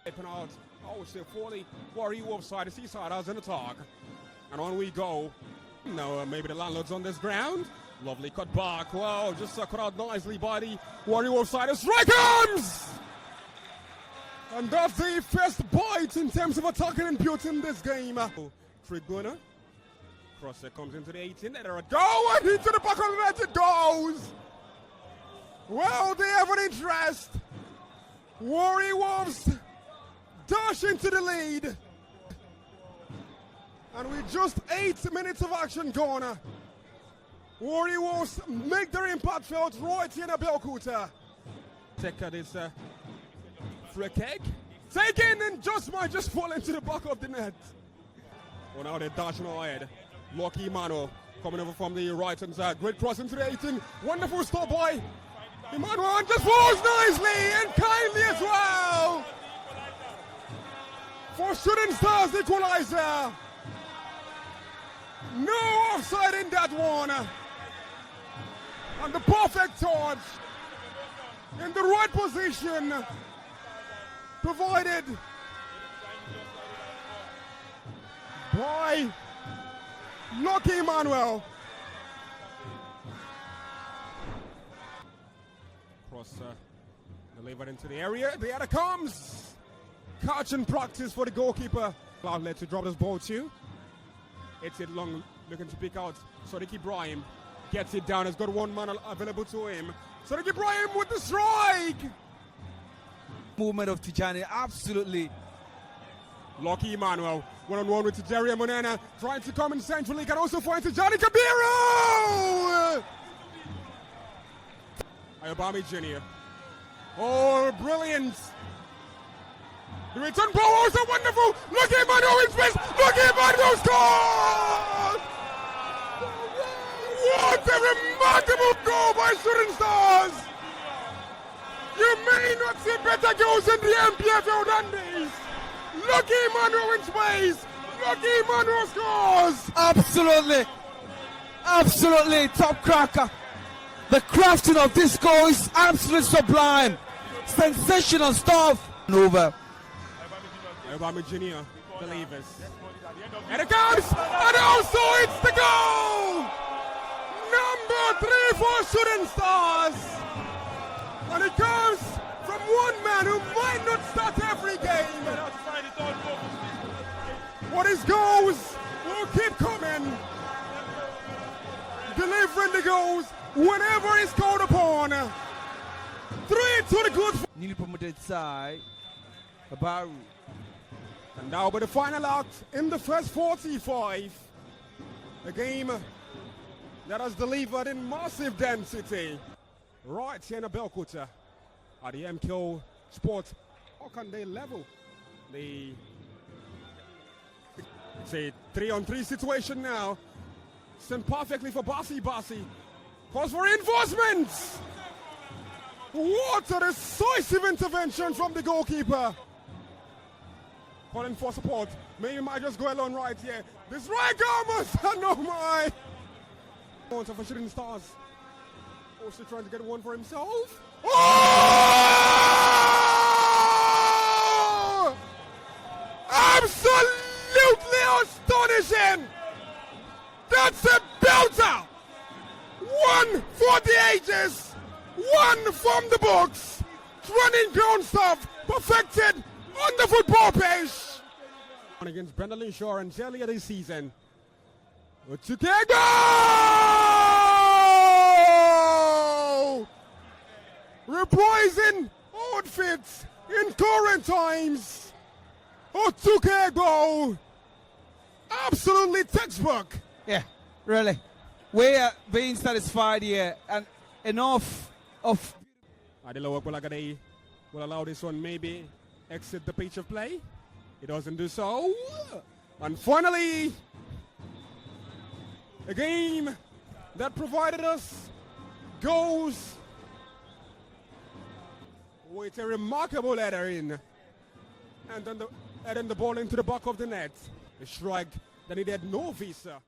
Out. Oh, so Foley, Warri offside, the seaside has an attack. And on we go. Now maybe the landlord's on this ground. Lovely cut back. Wow, just cut out nicely by the Warri offside. A strike comes! And that's the first bite in terms of attacking input in this game. Tribuna. Crosser comes into the 18. There it go, and into the back of the net it goes. Well, they have an interest. Warri Wolves dash into the lead. And with just 8 minutes of action gone, Warri Wolves make their impact felt right here in Abeokuta. Take this free kick. Taken and might just fall into the back of the net. Well, now they're dashing ahead. Lucky Mano coming over from the right hand side. Great cross into the 18. Wonderful stop by Emmanuel, and just falls nicely and kindly as well. For Shooting Stars equalizer. No offside in that one. And the perfect touch in the right position provided by Lucky Emmanuel. Cross delivered into the area. There it comes. Catch and practice for the goalkeeper. Outlet to drop this ball too. It's it long, looking to pick out Sadiq Ibrahim. Gets it down. Has got one man available to him. Sadiq Ibrahim with the strike. Movement of Tijani, absolutely. Lucky Emmanuel, one-on-one with Tijeria Monena, trying to come in centrally, can also find Tijani Kabiru! Ayobami Jr. Oh, brilliant! The return ball was so wonderful! Lucky Emmanuel in space! Lucky Emmanuel scores! What a remarkable goal by Shooting Stars! You may not see better goals in the MPFL than these! Lucky Emmanuel in space! Lucky Emmanuel scores! Absolutely! Absolutely top cracker! The crafting of this goal is absolutely sublime! Sensational stuff! Over. Ayobami Jr. delivers. And it comes! And also it's the goal! Number 3 for Shooting Stars! And it comes from one man who might not start every game. What his goals will keep coming. Delivering the goals whenever he's called upon. 3 to the good. Newly promoted side, Baru. And now by the final act in the first 45. A game that has delivered in massive density. Right here in Abeokuta at the MKO Sports Okande level. It's a 3-on-3 situation now. Sent perfectly for Basi. Calls for reinforcements. What a decisive intervention from the goalkeeper. Calling for support. Maybe he might just go alone right here. This right almost, no my. For Shooting Stars. Also trying to get one for himself. Oh! Absolutely astonishing! That's a belter! One for the ages! One from the books! Running ground stuff perfected on the football pitch! Against Brendan Shaw and earlier this season. Reprising outfits in current times. Otukego. Absolutely textbook. Yeah, really. We are being satisfied here, and enough of. Adilowa Bolagade will allow this one maybe exit the pitch of play. It doesn't do so. And finally, a game that provided us goals with a remarkable header in, and then heading the ball into the back of the net. A strike that needed no visa.